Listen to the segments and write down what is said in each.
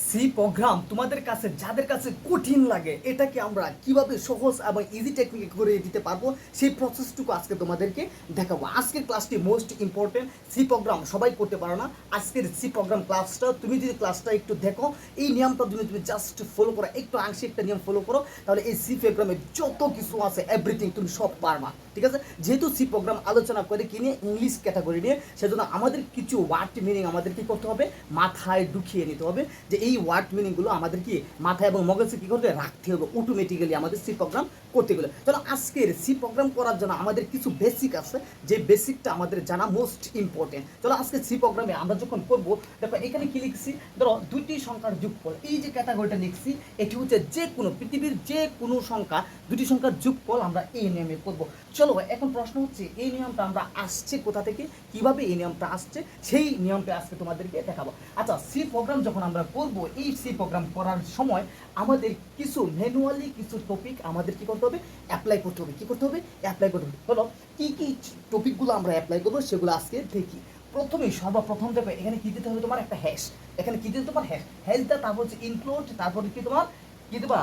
C program তোমাদের কাছে যাদের কাছে কঠিন লাগে এটাকে আমরা কিভাবে সহজ এবং ইজি টেকনিকে করে দিতে পারবো সেই প্রসেসটুকু আজকে তোমাদেরকে দেখাবো। আজকের ক্লাসটি মোস্ট ইম্পর্টেন্ট। সি প্রোগ্রাম সবাই করতে পারো না। আজকের সি প্রোগ্রাম ক্লাসটা তুমি যদি ক্লাসটা একটু দেখো, এই নিয়মটা তুমি জাস্ট ফলো করো, একটু আংশিক একটা নিয়ম ফলো করো, তাহলে এই সি প্রোগ্রামের যত কিছু আছে এভরিথিং তুমি সব পারবা। ঠিক আছে, যেহেতু সি প্রোগ্রাম আলোচনা করে কি নিয়ে, ইংলিশ ক্যাটাগরি নিয়ে, সেজন্য আমাদের কিছু ওয়ার্ড মিনিং আমাদের কি করতে হবে, মাথায় ঢুকিয়ে নিতে হবে যে এই ওয়ার্ড মিনিংগুলো আমাদের কি মাথায় এবং মগজে কী করতে রাখতে হবে অটোমেটিক্যালি আমাদের সি প্রোগ্রাম করতে গেলে। চলো আজকের সি প্রোগ্রাম করার জন্য আমাদের কিছু বেসিক আছে, যে বেসিকটা আমাদের জানা মোস্ট ইম্পর্টেন্ট। চলো আজকে সি প্রোগ্রামে আমরা যখন করবো, দেখো এখানে কি লিখছি, ধরো দুইটি সংখ্যার যোগফল, এই যে ক্যাটাগরিটা লিখছি এটি হচ্ছে যে কোনো পৃথিবীর যে কোনো সংখ্যা, দুটি সংখ্যার যোগফল আমরা এই নিয়মে করবো। চলো এখন প্রশ্ন হচ্ছে এই নিয়মটা আমরা আসছে কোথা থেকে, কিভাবে এই নিয়মটা আসছে, সেই নিয়মটা আজকে তোমাদেরকে দেখাবো। আচ্ছা, সি প্রোগ্রাম যখন আমরা করব, এই সি প্রোগ্রাম করার সময় আমাদের কিছু ম্যানুয়ালি কিছু টপিক আমাদের কি করতে হবে, অ্যাপ্লাই করতে হবে। কি করতে হবে? অ্যাপ্লাই করতে হবে। বলো কি কি টপিকগুলো আমরা অ্যাপ্লাই করবো সেগুলো আজকে দেখি। প্রথমেই সর্বপ্রথম দেখো এখানে কি দিতে হবে, তোমার একটা হ্যাশ। এখানে কি দিতে তোমার হ্যাশটা, তারপর হচ্ছে ইনক্লুড, তারপরে কি তোমার কি দেবা,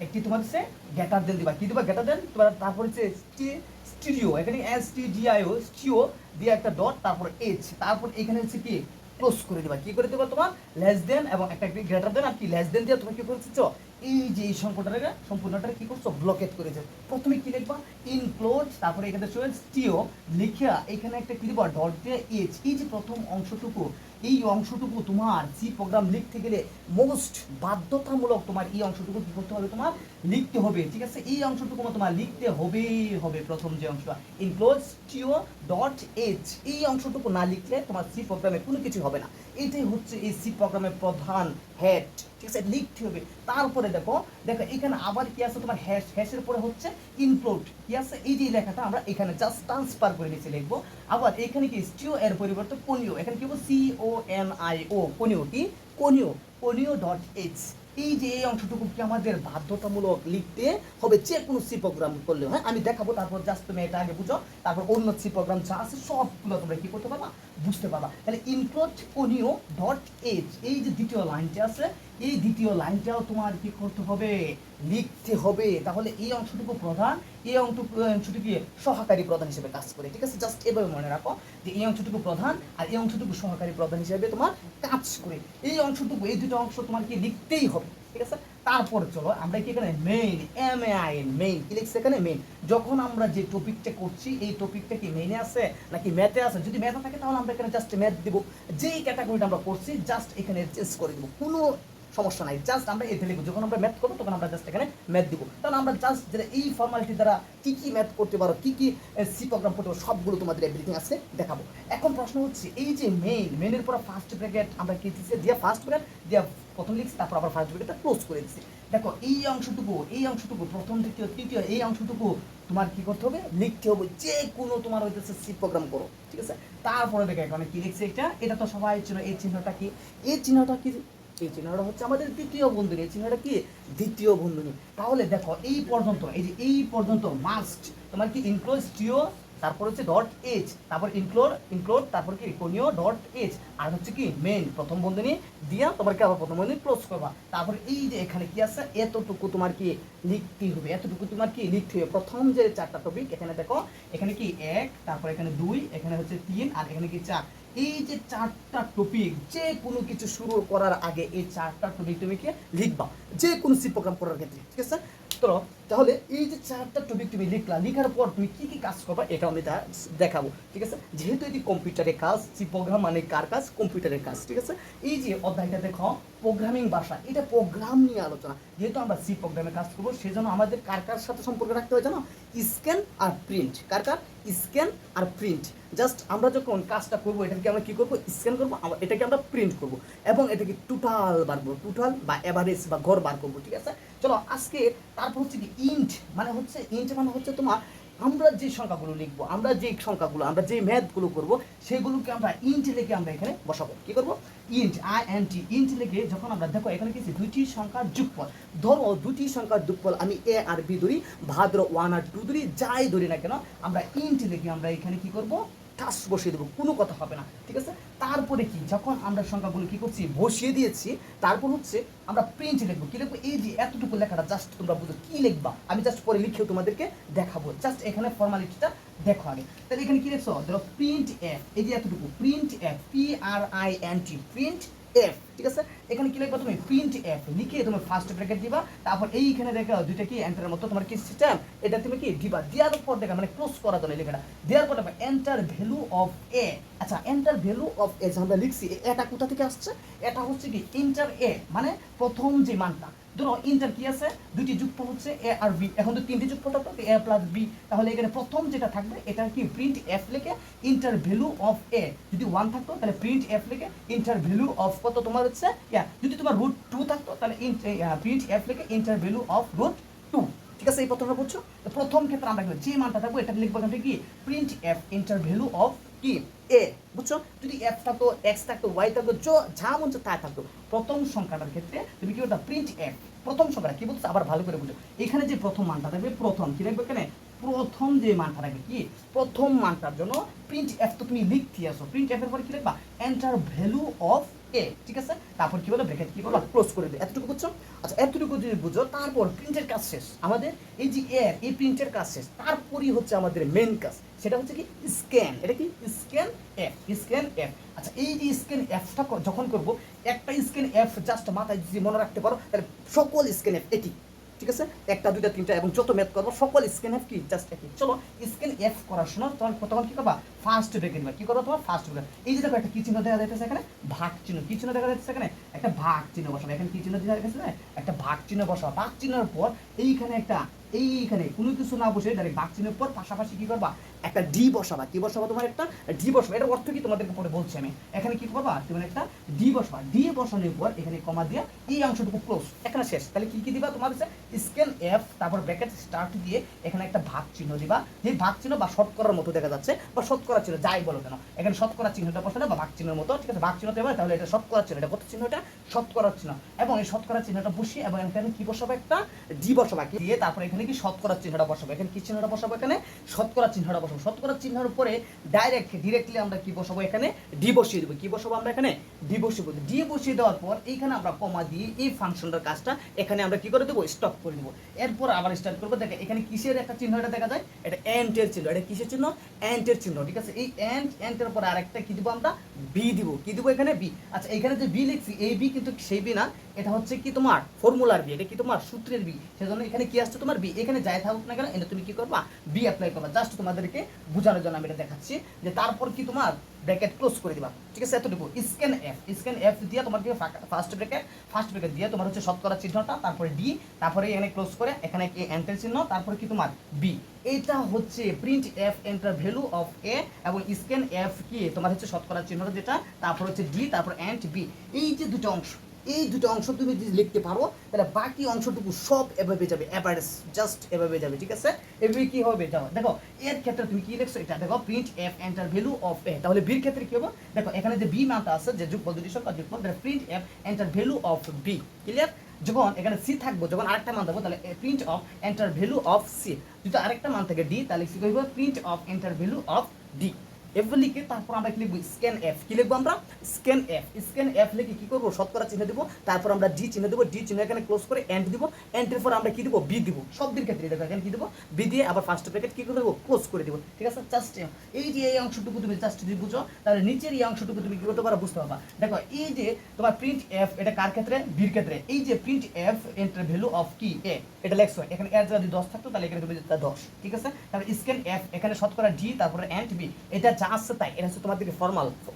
একটি তোমার হচ্ছে গ্যাটার দেন দিবা। কি দিবা? গ্যাটার দেন। তারপর হচ্ছে স্টিরিও, এখানে STDIO স্টিও দিয়ে একটা ডট, তারপর এইচ, তারপর এখানে হচ্ছে কি ক্লোজ করে দিবা। কি করে দেবা? তোমার লেস দেন এবং একটা গ্রেটার দেন, আর কি লেস দেন দিয়ে তুমি কি করছো, এই যে এই সংখ্যাটা সম্পূর্ণটা কি করছো, ব্লকেট করেছে। প্রথমে কি লিখবা, ইনক্লোজ, তারপরে এখানে স্টিও লিখা, এখানে একটা কি দিবা, ডট দিয়ে এইচ। এই যে প্রথম অংশটুকু, এই অংশটুকু তোমার সি প্রোগ্রাম লিখতে গেলে মোস্ট বাধ্যতামূলক তোমার এই অংশটুকু কি করতে হবে, তোমার লিখতে হবে। ঠিক আছে, এই অংশটুকু তোমার লিখতে হবে। প্রথম যে অংশটা ইনক্লোজ টিও ডট এইচ, এই অংশটুকু না লিখলে তোমার সি প্রোগ্রামে কোনো কিছু হবে না। এটাই হচ্ছে এই সি প্রোগ্রামের প্রধান হেড। ঠিক আছে, লিখতে হবে। তারপরে দেখো এখানে আবার কি আছে, তোমার হ্যাশের পরে হচ্ছে ইনক্লুড কি আছে, এই যে লেখাটা আমরা এখানে জাস্ট ট্রান্সফার করে নিচে লিখবো। আবার এখানে কি স্টিও এর পরিবর্তে কোনিও, এখানে কি বলবো, CONIO, কোনিও, কি কোনিও ডট এইচ। এই যে এই অংশটুকু কি আমাদের বাধ্যতামূলক লিখতে হবে যে কোনো সি প্রোগ্রাম করলে। হ্যাঁ, আমি দেখাবো, তারপর জাস্ট তুমি এটা আগে বুঝো, তারপর অন্য সি প্রোগ্রাম যা আছে সবগুলো তোমরা কি করতে পারবা, বুঝতে পারবা। তাহলে ইনক্লুড কোনিও ডট এইচ, এই যে দ্বিতীয় লাইনটা আছে, এই দ্বিতীয় লাইনটাও তোমার কি করতে হবে, লিখতে হবে। তাহলে এই অংশটুকু প্রধান, এই অংশটুকু সহকারী প্রধান হিসেবে কাজ করে। ঠিক আছে, জাস্ট এভাবে মনে রাখো যে এই অংশটুকু প্রধান আর এই অংশটুকু সহকারী প্রধান হিসেবে তোমার কাজ করে। এই অংশটুকু, এই দুটো অংশ তোমার কি লিখতেই হবে। ঠিক আছে, তারপর চলো আমরা কি এখানে মেইন, MAIN, মেইন কি লিখছে এখানে, মেইন। যখন আমরা যে টপিকটা করছি এই টপিকটা কি মেইনে আছে নাকি ম্যাথে আছে, যদি ম্যাথে থাকে তাহলে আমরা এখানে জাস্ট ম্যাথ দিব। যেই ক্যাটাগরিটা আমরা করছি জাস্ট এখানে চেঞ্জ করে দিব, কোনো সমস্যা নাই। জাস্ট আমরা এতে লিখবো, যখন আমরা ম্যাথ করবো তখন আমরা জাস্ট এখানে ম্যাথ দিব। তাহলে আমরা জাস্ট যেটা এই ফর্মালিটি দ্বারা কি কি ম্যাথ করতে পারো, কি কি সি প্রোগ্রাম করতে পারো, সবগুলো তোমাদের এভরিথিং আছে দেখাবো। এখন প্রশ্ন হচ্ছে এই যে মেইনের পর ফার্স্ট ব্র্যাকেট আমরা কি দিচ্ছি, দিয়ে ফার্স্ট ব্র্যাকেট দিয়ে প্রথম লিখছি, তারপর আবার ফার্স্ট ব্র্যাকেটটা ক্লোজ করে দিচ্ছি। দেখো এই অংশটুকু প্রথম দ্বিতীয় তৃতীয়, এই অংশটুকু তোমার কি করতে হবে, লিখতে হবে। যে কোনো তোমার হইতেছে সি প্রোগ্রাম করো। ঠিক আছে, তারপরে দেখো এখানে কি লিখছে, এটা তো সবাই ছিল। এই চিহ্নটা কি, এই চিহ্নটা কি, এই চিহ্নটা হচ্ছে আমাদের দ্বিতীয় বন্ধনী। এই চিহ্নটা কি, দ্বিতীয় বন্ধনী। তাহলে দেখো এই পর্যন্ত, এই যে এই পর্যন্ত মাস্ট তোমার কি ইনক্লোজ টিও, তারপর হচ্ছে ডট এইচ, তারপর ইনক্লোড, তারপর কি কোনিও ডট এইচ, আর হচ্ছে কি মেইন প্রথম বন্ধনী দিয়া তোমার কি আবার প্রথম বন্ধনী ক্লোজ করবা। তারপর এই যে এখানে কি আছে, এতটুকু তোমার কি লিখতে হবে, এতটুকু তোমার কি লিখতে হবে। প্রথম যে চারটা টপিক এখানে দেখো, এখানে কি 1, তারপর এখানে 2, এখানে হচ্ছে 3, আর এখানে কি 4। এই যে চারটা টপিক, যে কোনো কিছু শুরু করার আগে এই চারটা টপিক তুমি কি লিখবা, যে কোনো সি প্রোগ্রাম করার ক্ষেত্রে। ঠিক আছে, তো তাহলে এই যে চারটা টপিক তুমি লিখলা, লিখার পর তুমি কি কি কাজ করবা এটা আমি দেখাবো। ঠিক আছে, যেহেতু এটি কম্পিউটারের কাজ, সি প্রোগ্রাম মানে কার কাজ, কম্পিউটারের কাজ। ঠিক আছে, এই যে অধ্যায়টা দেখো প্রোগ্রামিং ভাষা, এটা প্রোগ্রাম নিয়ে আলোচনা। যেহেতু আমরা সি প্রোগ্রামে কাজ করবো সেজন্য আমাদের কার কার সাথে সম্পর্ক রাখতে হয় জানো, স্ক্যান আর প্রিন্ট। কার স্ক্যান আর প্রিন্ট। জাস্ট আমরা যখন কাজটা করবো এটাকে আমরা কি করবো, স্ক্যান করবো, এটাকে আমরা প্রিন্ট করবো এবং এটাকে টোটাল বার করবো, টোটাল বা এভারেজ বা গড় বার করবো। ঠিক আছে, চলো আজকে তারপর হচ্ছে কি ইন্ট মানে হচ্ছে তোমার আমরা যে সংখ্যাগুলো লিখবো, আমরা যে ম্যাথগুলো করবো সেগুলোকে আমরা ইন্ট লিখে আমরা এখানে বসাবো। কি করবো, ইন্ট লিখে যখন আমরা দেখো এখানে কি দুইটি সংখ্যার যোগফল, ধরো দুটি সংখ্যার যোগফল আমি A আর B ধরি, ভাদ্র 1 আর 2 ধরি, যাই ধরি না কেন আমরা ইন্ট লিখে আমরা এখানে কি করবো, ঠাস বসিয়ে দেবো, কোনো কথা হবে না, ঠিক আছে। তারপরে কি, যখন আমরা সংখ্যাগুলো কি করছি বসিয়ে দিয়েছি, তারপর হচ্ছে আমরা প্রিন্ট লিখবো। কি লিখবো, এই যে এতটুকু লেখাটা জাস্ট তোমরা বুঝো কি লিখবা, আমি জাস্ট পরে লিখেও তোমাদেরকে দেখাবো, জাস্ট এখানে ফর্মালিটিটা দেখো আগে। তাহলে এখানে কি লিখছো, ধরো প্রিন্ট এফ, এই যে এতটুকু print F, PRINT print F, ঠিক আছে। এখানে কি লিখবা তুমি, প্রিন্ট এফ লিখে তুমি ফার্স্ট ব্র্যাকেট দিবা, তারপর এইখানে দেখো দুইটা কি এন্টারের মতো তোমার কি সিস্টেম, এটা তুমি কি দিবা, দেওয়ার পর দেখা মানে ক্লোজ করা জন্য লেখাটা দেওয়ার পর দেখো এন্টার ভ্যালু অফ এ। আচ্ছা, এন্টার ভ্যালু অফ এ যে আমরা লিখছি, এটা কোথা থেকে আসছে, এটা হচ্ছে কি ইন্টার এ, মানে প্রথম যে মানটা, ধরো ইন্টার কি আছে, দুটি যুগফল হচ্ছে এ আর বি, এখন তো তিনটি যুগফল থাকবে এ প্লাস বি, তাহলে এখানে প্রথম যেটা থাকবে এটা কি প্রিন্ট এফ লিখে ইন্টার ভ্যালু অফ এ, যদি 1 থাকতো তাহলে প্রিন্ট এফ লিখে ইন্টার ভ্যালু অফ কত তোমার হচ্ছে যদি তোমার রুট 2 থাকতো তাহলে প্রিন্ট এফ লিখে ইন্টার ভ্যালু অফ রুট 2, ঠিক আছে। এই প্রথমটা বুঝছো, তো প্রথম ক্ষেত্রে আমরা যে মানটা থাকবো এটা লিখবো এখানে কি print F inter value of কি এ, বুঝছো। যদি এফ থাকতো, এক্স থাকতো, ওয়াই থাকতো, যা মন চায় তাই থাকতো, প্রথম সংখ্যাটার ক্ষেত্রে তুমি কি করতে প্রিন্ট এফ, প্রথম সংখ্যাটা কি বলছো আবার ভালো করে বুঝো, এখানে যে প্রথম মানটা থাকবে, প্রথম কি রাখবে এখানে, প্রথম যে মানটা থাকবে কি প্রথম মানটার জন্য প্রিন্ট এফ তো তুমি লিখতে আসো, প্রিন্ট এফ এর পরে কি লিখবা এন্টার ভ্যালু অফ এ, ঠিক আছে। তারপর কি বলো ব্র্যাকেট কি করবা ক্লোজ করে দিই, এতটুকু বুঝছো। আচ্ছা, এতটুকু যদি বুঝো, তারপর প্রিন্টের কাজ শেষ আমাদের, এই যে এর এই প্রিন্টের কাজ শেষ, তারপরই হচ্ছে আমাদের মেন কাজ, সেটা হচ্ছে কি স্ক্যান, এটা কি স্ক্যান এফ, স্ক্যান এফ। আচ্ছা, এই যে স্ক্যান এফটা যখন করবো, একটা স্ক্যান এফ জাস্ট মাথায় যদি মনে রাখতে পারো, তাহলে সকল স্ক্যান এফ একই, ঠিক আছে। একটা দুইটা তিনটা এবং যত ম্যাথ করবো সকল স্ক্যান এফ কি জাস্ট একই। চলো স্ক্যান এফ করার সময় তখন কি করবা ফার্স্ট ব্র্যাকেট দিবা, কি করবো তোমার ফার্স্ট ব্র্যাকেট, এই যে দেখো একটা কি চিহ্ন দেখা যাচ্ছে এখানে, ভাগ চিহ্ন, কি চিহ্ন দেখা যাচ্ছে এখানে, একটা ভাগ চিহ্ন বসাবো, এখানে কি চিহ্ন দেখা যাচ্ছে, একটা ভাগ চিহ্ন বসাবো, ভাগ চিহ্নের পর এইখানে একটা, এইখানে কোনো কিছু না বসে ডাইরেক্ট ভাগ চিহ্নের পর পাশাপাশি কি করবা একটা ডি বসাবা, কি বসাবা তোমার একটা ডি বসাবা, এটার অর্থ কি তোমাদেরকে পরে বলছি আমি। এখানে কি করবা তুমি একটা ডি বসাবা, ডি বসানোর পর এখানে কমা দিয়ে এই অংশটুকু ক্লোজ, এখানে শেষ। তাহলে কি কি দিবা তোমার হচ্ছে স্ক্যান এফ, তারপর ব্র্যাকেট স্টার্ট দিয়ে এখানে একটা ভাগ চিহ্ন দিবা, যে ভাগ চিহ্ন বা শতকরার মতো দেখা যাচ্ছে, বা শতকরা চিহ্ন যাই বলো কেন, এখানে শতকরা চিহ্নটা বসালে বা ভাগ চিহ্নের মতো, ঠিক আছে, ভাগ চিহ্ন দেবে, তাহলে এটা শতকরা চিহ্ন, এটা কত চিহ্ন, এটা শতকরা চিহ্ন, এবং এই শতকরা চিহ্নটা বসিয়ে এবং এখানে কি বসাবো একটা ডি বসাবা, কি দিয়ে তারপর এখানে কি শতকরা চিহ্নটা বসাবো, এখানে কি চিহ্নটা বসাবো, এখানে শতকরা চিহ্নটা বসাবো, শতকরা চিহ্নের উপরে ডিরেক্টলি আমরা কি বসাবো, এখানে ডি বসিয়ে দেবো, কি বসাবো আমরা এখানে ডি বসিয়ে দেবো, ডি বসিয়ে দেওয়ার পর এইখানে আমরা কমা দিয়ে এই ফাংশনটার কাজটা এখানে আমরা কি করে দেবো স্টপ করে দেবো। এরপর আবার স্টার্ট করবো, দেখো এখানে কিসের একটা চিহ্ন এটা দেখা যায়, এটা এন্টের চিহ্ন, এটা কিসের চিহ্ন, এন্টের চিহ্ন, ঠিক আছে। এই এন্টের পর আরেকটা কি দিব আমরা বি দিব, কি দিব এখানে বি। আচ্ছা, এখানে যে বি লিখছি এই বি কিন্তু সেই বি না, এটা হচ্ছে কি তোমার ফর্মুলার বি, এটা কি তোমার সূত্রের বি, সেজন্য এখানে কি আসছে তোমার বি, এখানে যাই থাকুক না কেন এটা তুমি কি করবা বি অ্যাপ্লাই করবা, জাস্ট তোমাদেরকে বোঝানোর জন্য আমি এটা দেখাচ্ছি। যে তারপর কি তোমার ব্র্যাকেট ক্লোজ করে দিবা, ঠিক আছে, এতটুকু। স্ক্যান এফ দিয়ে তোমার কি ফার্স্ট ব্র্যাকেট দিয়ে তোমার হচ্ছে শতকরা চিহ্নটা, তারপরে ডি, তারপরে এখানে ক্লোজ করে এখানে কি এন্টার চিহ্ন, তারপরে কি তোমার বি। এটা হচ্ছে print F enter value of A, এবং স্ক্যান এফ কি তোমার হচ্ছে শতকরা চিহ্নটা যেটা, তারপর হচ্ছে ডি, তারপর এন্ড বি। এই যে দুটো অংশ, এই দুটো অংশ তুমি যদি লিখতে পারো, তাহলে বাকি অংশটুকু সব এভাবে যাবে, অ্যাভারেজ জাস্ট এভাবে যাবে, ঠিক আছে। এভাবে কি হবে যাও, দেখো এর ক্ষেত্রে তুমি কি লিখছো, এটা দেখো print F enter value of A, তাহলে বির ক্ষেত্রে কি হবে, দেখো এখানে যে বি মানটা আছে, যে যুগফল দুটি সংখ্যা যুগফল, print F enter value of B, clear. যখন এখানে সি থাকবো, যখন আরেকটা মান দেবো, তাহলে print of enter value of C, যদি আরেকটা মান থাকে ডি, তাহলে কি করবো print of enter value of D. F লিখে তারপর আমরা কি লিখবো স্ক্যান এফ, কি লিখবো আমরা স্ক্যান এফ লিখে কি করবো শতকরা চিহ্ন দেবো, তারপর আমরা ডি চিহ্ন দেবো, ডি চিহ্ন এখানে ক্লোজ করে এন্ড দিব, এন্ডের পর আমরা কি দিব বি দিব, সব দিন ক্ষেত্রে দেখো এখানে কি দিব বি দিয়ে আবার ফার্স্ট ব্র্যাকেট কি করে দেবো ক্লোজ করে দিব, ঠিক আছে। জাস্ট এই যে এই অংশটুকু তুমি জাস্ট যদি বুঝো, তাহলে নিচের এই অংশটুকু তুমি কি করতে পারো বুঝতে পারবা। দেখো এই যে তোমার প্রিন্ট এফ, এটা কার ক্ষেত্রে বির ক্ষেত্রে, এই যে print F enter value of কি এ, এটা লেখছো, এখানে এর যদি 10 থাকতো তাহলে এখানে তুমি 10, ঠিক আছে। তারপর স্ক্যান এফ, এখানে শতকরা ডি, তারপরে এন্ড বি, এটা যা আসছে তাই, এটা হচ্ছে তোমাদের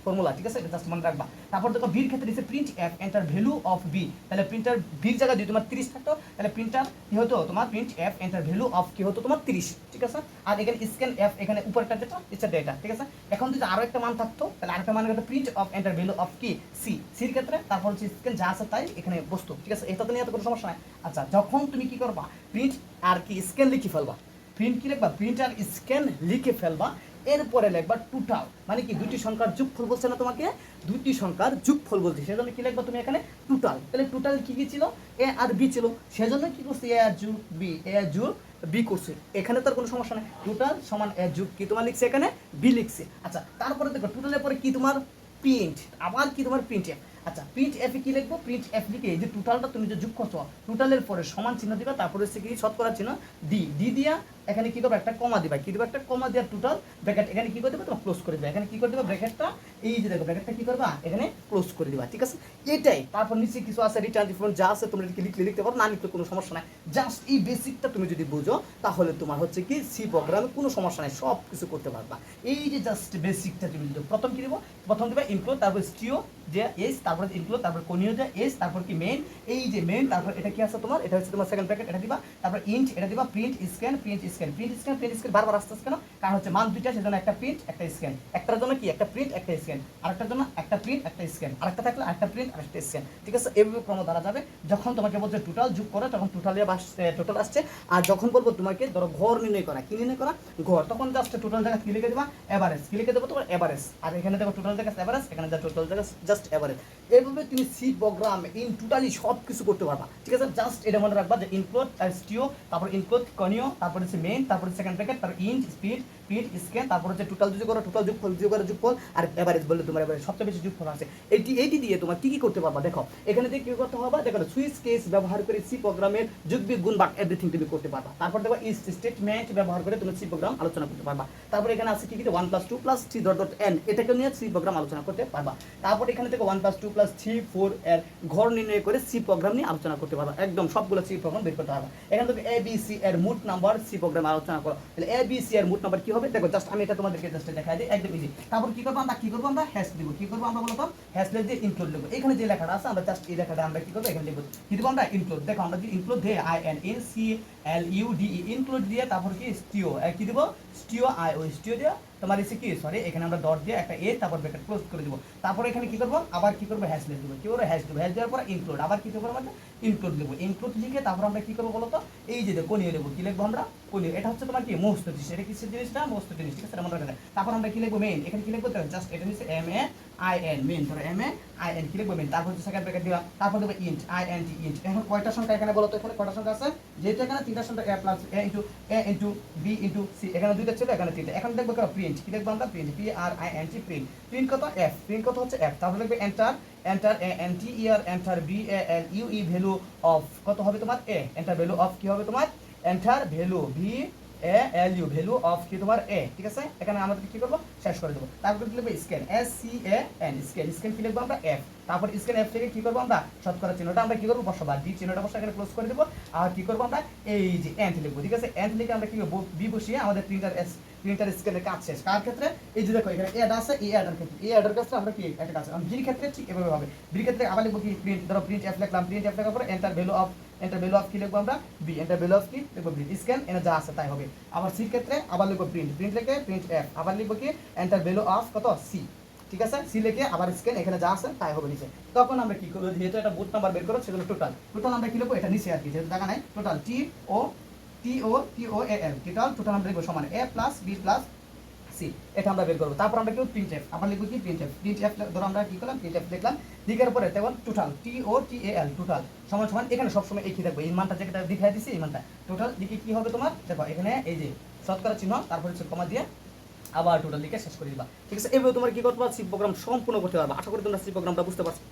ফর্মুলা, ঠিক আছে, এটা জাস্ট মনে রাখবা। তারপর দেখো বির ক্ষেত্রে দিচ্ছে print F enter value of B, তাহলে প্রিন্টার বির জায়গায় যদি তোমার 30 থাকতো, তাহলে প্রিন্টার কি হতো তোমার print F enter value of কি হতো তোমার 30, ঠিক আছে। আর এখানে স্ক্যান এফ, এখানে উপরটা যেটা ইচ্ছা এটা, ঠিক আছে। এখন যদি আরো একটা মান থাকতো, তাহলে আরেকটা মান হতো print of enter value of কি সি, সির ক্ষেত্রে তারপর হচ্ছে স্ক্যান যা আছে তাই এখানে বস্তু, ঠিক আছে, এটা তো নিয়ে তো কোনো সমস্যা নাই। আচ্ছা, যখন তুমি কি করবা প্রিন্ট আর কি স্ক্যান লিখে ফেলবা, প্রিন্ট কি লিখবা প্রিন্ট আর স্ক্যান লিখে ফেলবা, এরপরে লিখবা টোটাল, মানে কি দুইটি সংখ্যার যোগফল বলছে না তোমাকে, দুইটি সংখ্যার যোগফল বলছে, সেজন্য কি লিখবা তুমি এখানে টোটাল। তাহলে টোটাল কি কি ছিল, এ আর বি ছিল, সেজন্য কি করছে এ আর যোগ বি, এ আর যোগ বি করছে, এখানে তার কোনো সমস্যা নেই। টোটাল সমান এ যোগ কি তোমার লিখছে এখানে বি লিখছে। আচ্ছা তারপরে দেখো টোটালের পরে কি তোমার প্রিন্ট, আবার কি তোমার প্রিন্ট এফ। আচ্ছা প্রিন্ট এফ কি লিখবো, প্রিন্ট এফ লিখে এই যে টোটালটা তুমি যে যোগ করছো, টোটালের পরে সমান চিহ্ন দিবা, তারপরে হচ্ছে কি শতকরা চিহ্ন ডি, ডি দিয়া এখানে কি করবে একটা কমা দিবা, কি দিবা একটা কমা দেওয়ার টোটাল ব্র্যাকেট এখানে কি করে দেবে তোমার ক্লোজ করে দেবে, এখানে কি করে দেবে ব্র্যাকেটটা, এই যে দেখো ব্র্যাকেটটা কি করবা এখানে ক্লোজ করে দিবা, ঠিক আছে। এটাই তারপর নিচে কিছু আছে রিটার্ন ডিফারেন্ট যা আছে তোমরা লিখতে পারো, না লিখতে কোনো সমস্যা নাই। জাস্ট এই বেসিকটা তুমি যদি বুঝো তাহলে তোমার হচ্ছে কি সি প্রোগ্রামে কোনো সমস্যা নাই, সব কিছু করতে পারবা। এই যে জাস্ট বেসিকটা তুমি যদি প্রথম কি দিব, প্রথম দিবা ইনক্লুড, তারপর স্টিও যে এস, তারপর ইনক্লুড, তারপর কোনিও যে এস, তারপর কি মেইন, এই যে মেইন, তারপর এটা কি আছে তোমার, এটা হচ্ছে তোমার সেকেন্ড ব্র্যাকেট, এটা দিবা, তারপর ইন্ট এটা দিবা, print scan, print scan, print scan, print scan বারবার আসতে কেন, কারণ হচ্ছে মান দুইটা, সেজন্য একটা প্রিন্ট একটা স্ক্যান, একটার জন্য কি একটা প্রিন্ট একটা স্ক্যান, আরেকটার জন্য একটা প্রিন্ট একটা স্ক্যান, আরেকটা থাকলে একটা প্রিন্ট আরেকটা স্ক্যান, ঠিক আছে। এইভাবে ক্রম ধরা যাবে। যখন তোমাকে বলছে টোটাল যোগ করো তখন টোটাল আসছে, আর যখন বলবো তোমাকে ধরো ঘর নির্ণয় করা, কি নির্ণয় করা ঘর, তখন জাস্ট টোটাল জায়গা কি লিখে দেবা এভারেজ, কি লিখে দেবো তোমার এভারেজ, আর এখানে দেখো টোটাল জায়গা এভারেজ, এখানে যা টোটাল জায়গা জাস্ট এভারেজ। এইভাবে তুমি সি প্রোগ্রাম ইন টোটালি সব কিছু করতে পারবা, ঠিক আছে। জাস্ট এটা মনে রাখবা যে ইনক্লুড স্টিও, তারপর ইনক্লুড কনিও, তারপর হচ্ছে মেইন, তারপর সেকেন্ড ব্র্যাকেট, তারপর ইন্ট স্পিড প্রিন্ট স্ক্যান, তারপর হচ্ছে টোটাল যদি করো টোটাল যোগফল, যোগ করে যোগফল, আর এভারেজ বললে তোমার এভারেজ সবচেয়ে বেশি যোগফল আছে। এইটি দিয়ে তোমার কি কি করতে পারবা দেখো, এখানে দিয়ে কি করতে হবে দেখো, সুইচ কেস ব্যবহার করে সি প্রোগ্রামের যোগ বিয়োগ গুণ ভাগ এভরিথিং তুমি করতে পারবা। তারপর দেখো ইফ স্টেটমেন্ট ব্যবহার করে তুমি সি প্রোগ্রাম আলোচনা করতে পারবা। তারপর এখানে আছে কি কি 1 + 2 + 3 ডট ডট n, এটাকে নিয়ে সি প্রোগ্রাম আলোচনা করতে পারবা। তারপর এখানে থেকে 1 + 2 + 3 4 এর ঘর নির্ণয় করে সি প্রোগ্রাম নিয়ে আলোচনা করতে পারবা, একদম সবগুলো সি প্রোগ্রাম বের করতে পারবা। এখানে থেকে এ বি সি এর মোট নাম্বার সি প্রোগ্রাম আলোচনা করো, তাহলে এ বি সি এর মোট নাম্বার কি হবে দেখো, জাস্ট আমি এটা তোমাদেরকে জাস্ট দেখাই দিই, একদম ইজি। তারপর কি করব আমরা, কি করব আমরা হ্যাশ দিব, কি করব আমরা বলতো হ্যাশ দিয়ে ইনক্লুড লিখব, এখানে যে লেখাটা আছে আমরা জাস্ট এই লেখাটা আমরা কি করব এখানে লিখব, কি দিব আমরা ইনক্লুড। দেখো আমরা যদি ইনক্লুড দিয়ে I N A C L U D E include দিয়ে তারপর কি স্টিও কি দিব, স্টিও আই ও স্টিও দিয়ে তোমার এসে কি সরি এখানে আমরা ডট দিয়ে একটা এ তারপর ব্র্যাকেট ক্লোজ করে দিব। তারপর এখানে কি করব আবার কি করব হ্যাশ লিখব, কি করব হ্যাশ দিব, হ্যাশ দেওয়ার পর ইনক্লুড, আবার কি করব আমরা ইনক্লুড লিখব, ইনক্লুড লিখে তারপর আমরা কি করব বলতো এই যে কোনিও লিখব, কি লিখব আমরা কোনিও, এটা হচ্ছে তোমার কি মোস্ট জিনিস, এটা কিসের জিনিসটা মোস্ট জিনিস, ঠিক আছে এটা মনে রাখবেন। তারপর আমরা কি লিখব মেইন, এখানে কি লিখব জাস্ট এটা নিচে M A I N main, ধরো এম এ আই এন কি লিখব মেইন, তারপর হচ্ছে সেকেন্ড ব্র্যাকেট দিবা, তারপর দেব int I N T int. এখন কয়টা সংখ্যা এখানে বলো তো, এখানে কয়টা সংখ্যা আছে, যেহেতু এখানে তিনটা সংখ্যা এ প্লাস এ ইনটু বি ইনটু সি, এখানে দুইটা ছিল এখানে তিনটা। এখন দেখবো প্রিন্ট, কি দেখবো আমরা print P R I N T print, print কত এফ, প্রিন্ট কত হচ্ছে এফ, তারপর লিখবে enter, enter E N T E R enter V A L U E value of কত হবে তোমার এ, এন্টার ভ্যালু অফ কি হবে তোমার enter value V A L you value of কি তোমার এ, ঠিক আছে। এখানে আমাদের কি করবো শেষ করে দেবো। তারপর কি লিখবো scan S C A N scan, scan কি লিখবো আমরা এফ, তারপর স্ক্যান এফ থেকে কি করবো আমরা শতকরা চিহ্নটা আমরা কি করবো বসাবো, ডি চিহ্নটা বসে এখানে ক্লোজ করে দেবো। আর কি করবো আমরা এই যে এন্ট লিখবো, ঠিক আছে। এন্ট লিখে আমরা কি করবো বি বসিয়ে আমাদের প্রিন্টার স্ক্যানের কাজ শেষ। কার ক্ষেত্রে এই যে দেখো এখানে অ্যাড আছে, এই অ্যাডার ক্ষেত্রে, এই অ্যাডার ক্ষেত্রে আমরা কি একটা কাজ, বির ক্ষেত্রে ঠিক এভাবে হবে। বির ক্ষেত্রে আবার লিখবো কি প্রিন্ট, ধরো প্রিন্ট এফ লিখলাম, প্রিন্ট এফ লেখার পরে enter value of, enter value of কি লিখবো আমরা বি, এন্টার ভ্যালু অফ কি লিখবো বি, স্ক্যান এনে যা আছে তাই হবে। আবার সির ক্ষেত্রে আবার লিখবো প্রিন্ট, প্রিন্ট লিখে প্রিন্ট এফ, আবার লিখবো কি এন্টার ভ্যালু অফ কত সি, ঠিক আছে। সি লিখে আবার স্ক্যান এখানে যা আছে তাই হবে নিচে। তখন আমরা কি করবো, যেহেতু এটা বুট নাম্বার বের করো সেজন্য টোটাল, টোটাল আমরা কি লিখবো এটা নিচে আর কি, যেহেতু জায়গা নাই টোটাল টি ও এ এল, টোটাল আমরা লিখবো সমান এ প্লাস বি প্লাস সি, এটা আমরা বের করবো। তারপর আমরা কি প্রিন্ট এফ, আবার লিখবো কি প্রিন্ট এফ ধরো আমরা কি করলাম প্রিন্ট এফ লিখলাম, লিখার পরে তখন টোটাল টি এ এল টোটাল সমান সমান এখানে সবসময় একই থাকবে, এই মানটা যেটা দেখাই দিছি এই মানটা টোটাল লিখে কি হবে তোমার দেখো এখানে এই যে শতকরা চিহ্ন তারপর হচ্ছে কমা দিয়ে আবার টোটাল লিখে শেষ করে দিবা, ঠিক আছে। এভাবে তোমার কি করতে পারবা সি প্রোগ্রাম সম্পূর্ণ করতে পারবা। আশা করি তোমরা সি প্রোগ্রামটা বুঝতে পারছো।